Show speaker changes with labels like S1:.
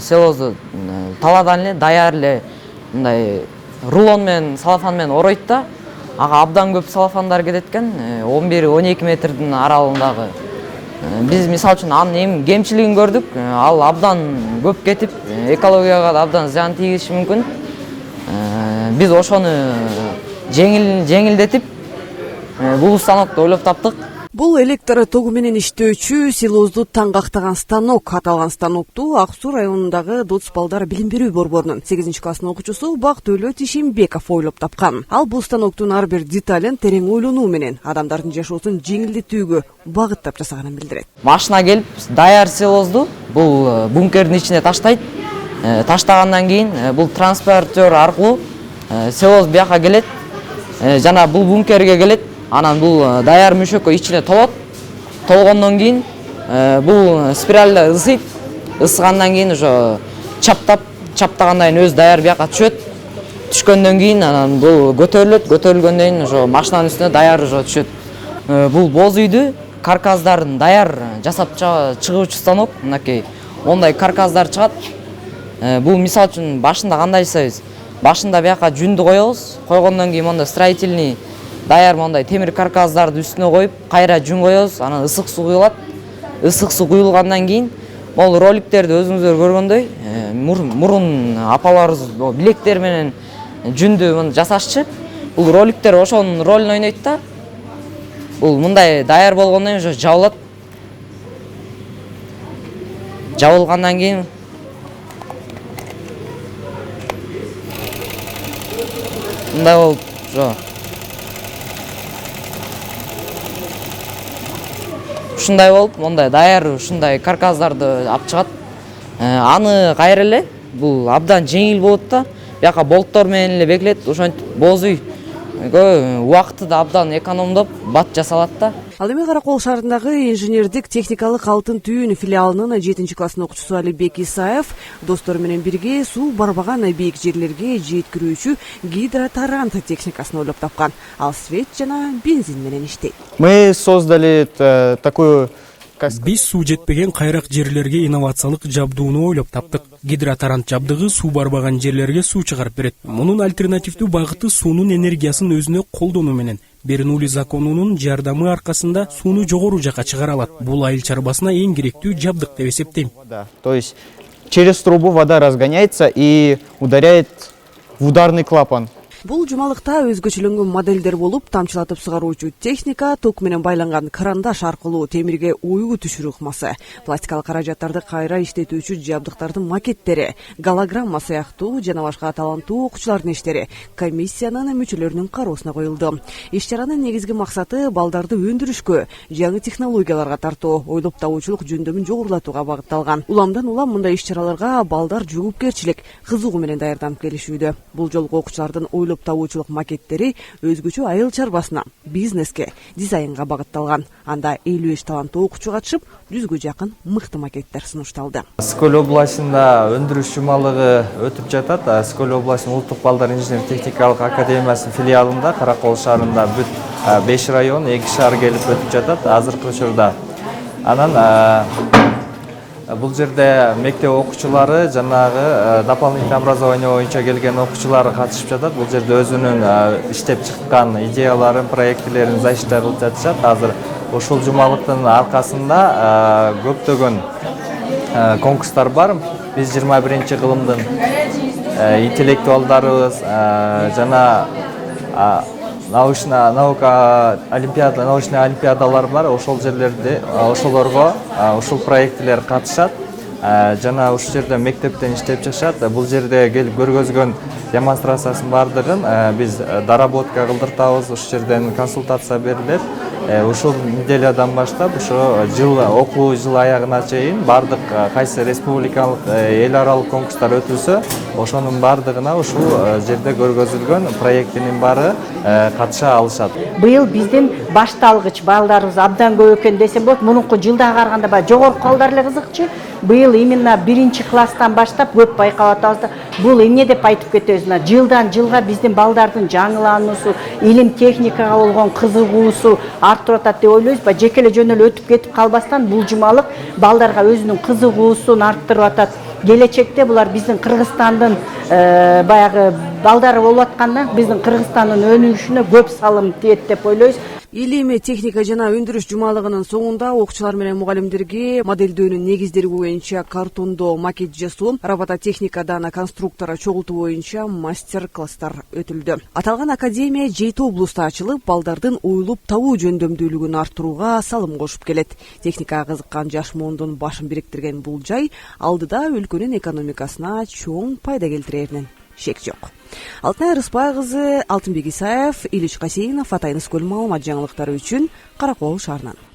S1: селозду таладан эле даяр эле мындай рулон менен салафан менен оройт да. Ага абдан көп салафандар кетет экен, 11-12 метрдин аралыгындагы. Биз мисалы үчүн анын эми кемчилигин көрдүк. Ал абдан көп кетип, экологияга да абдан зыян тийгизиши мүмкүн. Биз ошону жеңилдетип, бул станокду ойлоп таптык.
S2: Бул электр тогу менен иштөөчү силозду таңгактаган станок. Аталган станокту Ак Суу районундагы Дотус балдар билим берүү борборунун 8-класстын окуучусу Бактөөлөт Ишимбеков ойлоп тапкан. Ал бул станоктун ар бир деталин терең ойлонуу менен адамдардын жашоосун жеңилдетүүгө багыттап жасаганын билдирет.
S1: Машина келип даяр силозду бул бункердин ичине таштайт. Таштагандан кийин бул транспортер аркылуу силоз бияка келет. Жана бул бункерге келет. Анан бул даяр мүшөккө ичине толот. Толгондон кийин бул спиралда ысыйт. Ысыгандан кийин ошо чаптагандан кийин өз даяр бияка түшөт. Түшкөндөн кийин анан бул көтөрүлөт. Көтөрүлгөндөн кийин ошо машинанын үстүнө даяр ошо түшөт. Бул боз үйдү карказдарын даяр жасап чыгуучу станок. Мынакей ондай карказдар чыгат. Бул мисалы үчүн башында кандай жасайбыз? Башында бияка жүндү коебуз. Койгондон кийин монда строительный даяр мондай темир карказдарды үстүнө коюп, кайра жүн коебуз, анан ысык суу куюлат. Ысык суу куюлгандан кийин могул роликтерди өзүңүздөр көргөндөй, мурун апаларыбыз билектер менен жүндү муну жасашчы. Бул роликтер ошонун ролун ойнойт да. Бул мындай даяр болгондон кийин ошо жабылат. Жабылгандан кийин мындай болуп ошо ушундай болуп, мондай даяр ушундай карказдарды алып чыгат. Аны кайра эле бул абдан жеңил болот да. Бияка болттор менен эле бекилет. Ошентип боз үйгө убакытты да абдан экономдоп бат жасалат да.
S2: Ал эми Каракол шаарындагы инженердик техникалык алтын түйүн филиалынын 7-класстын окуучусу Алибек Исаев достору менен бирге суу барбаган бийик жерлерге жеткирүүчү гидротарант техникасын ойлоп тапкан. Ал свет жана бензин менен иштейт.
S3: Мы создали такую
S4: Биз суу жетпеген кайрак жерлерге инновациялык жабдууну ойлоп таптык. Гидротарант жабдыгы суу барбаган жерлерге суу чыгарып берет. Мунун альтернативдүү багыты суунун энергиясын өзүнө колдонуу менен. Бернули законунун жардамы аркасында сууну жогору жака чыгара алат. Бул айыл чарбасына эң керектүү жабдык деп эсептейм.
S3: То есть через трубу вода разгоняется и ударяет в ударный клапан.
S2: Бул жумалыкта өзгөчөлөнгөн модельдер болуп, тамчылатып сугаруучу техника, ток менен байланган крандаш аркылуу темирге уйгу түшүрүү ыкмасы, пластикалык каражаттарды кайра иштетүүчү жабдыктардын макеттери, голограмма сыяктуу жана башка таланттуу окуучулардын иштери комиссиянын мүчөлөрүнүн кароосуна коюлду. Иш чаранын негизги максаты балдарды өндүрүшкө, жаңы технологияларга тартуу, ойлоп табуучулук жөндөмүн жогорулатууга багытталган. Уламдан улам мындай иш чараларга балдар жоопкерчилик, кызыгуу менен даярданып келишүүдө. Бул жолку окуучулардын ойлоп табуучулук макеттери өзгөчө айыл чарбасына, бизнеске, дизайнга багытталган. Анда 55 таланттуу окуучу катышып, 100гө жакын мыкты макеттер сунушталды.
S5: Скөл областында өндүрүш жумалыгы өтүп жатат. Скөл областынын улуттук балдар инженер техникалык академиясынын филиалында Каракол шаарында бүт 5 район, 2 шаар келип өтүп жатат азыркы учурда. Анан бул жерде мектеп окуучулары жанагы дополнительный образование боюнча келген окуучулар катышып жатат. Бул жерде өзүнүн иштеп чыккан идеяларын, проектилерин защита кылып жатышат. Азыр ушул жумалыктын аркасында көптөгөн конкурстар бар. Биз 21-кылымдын интеллектуалдарыбыз жана научный олимпиадалар бар. Ошол жерлерде ошолорго ушул проектилер катышат. Жана ушул жерде мектептен иштеп чыгышат. Бул жерде келип көргөзгөн демонстрациясынын бардыгын биз доработка кылдыртабыз. Ушул жерден консультация берилет. Ушул неделядан баштап ошо окуу жылы аягына чейин бардык кайсы республикалык эл аралык конкурстар өтүлсө, ошонун бардыгына ушул жерде көргөзүлгөн проектинин баары катыша алышат.
S6: Быйыл биздин башталгыч балдарыбыз абдан көп экен десем болот. Мунунку жылдага караганда баягы жогорку балдар эле кызыкчы. Быйыл именно 1-класстан баштап көп байкап атабыз да. Бул эмне деп айтып кетебиз? Жылдан жылга биздин балдардын жаңылануусу, илим техникага болгон кызыгуусу артып атат деп ойлойбуз. Жеке эле жөн эле өтүп кетип калбастан бул жумалык балдарга өзүнүн кызыгуусун арттырып атат. келечекте булар биздин Кыргызстандын баягы балдары болуп атканда биздин Кыргызстандын өнүгүшүнө көп салым тиет деп ойлойбуз.
S2: Илим, техника жана өндүрүш жумалыгынын соңунда окуучулар менен мугалимдерге модельдөөнүн негиздери боюнча картондоо макет жасоо, робототехникадан конструктора чогултуу боюнча мастер-класстар өтүлдү. Аталган академия 7 облустта ачылып, балдардын уюлуп табуу жөндөмдүүлүгүн арттырууга салым кошуп келет. Техникага кызыккан жаш муундун башын бириктирген бул жай алдыда өлкөнүн экономикасына чоң пайда келтиреринин шек жок. Алтынай Рыспай кызы, Алтынбек Исаев, Илич Касейинов, Атайын Скөл маалымат жаңылыктары үчүн Каракол шаарынан.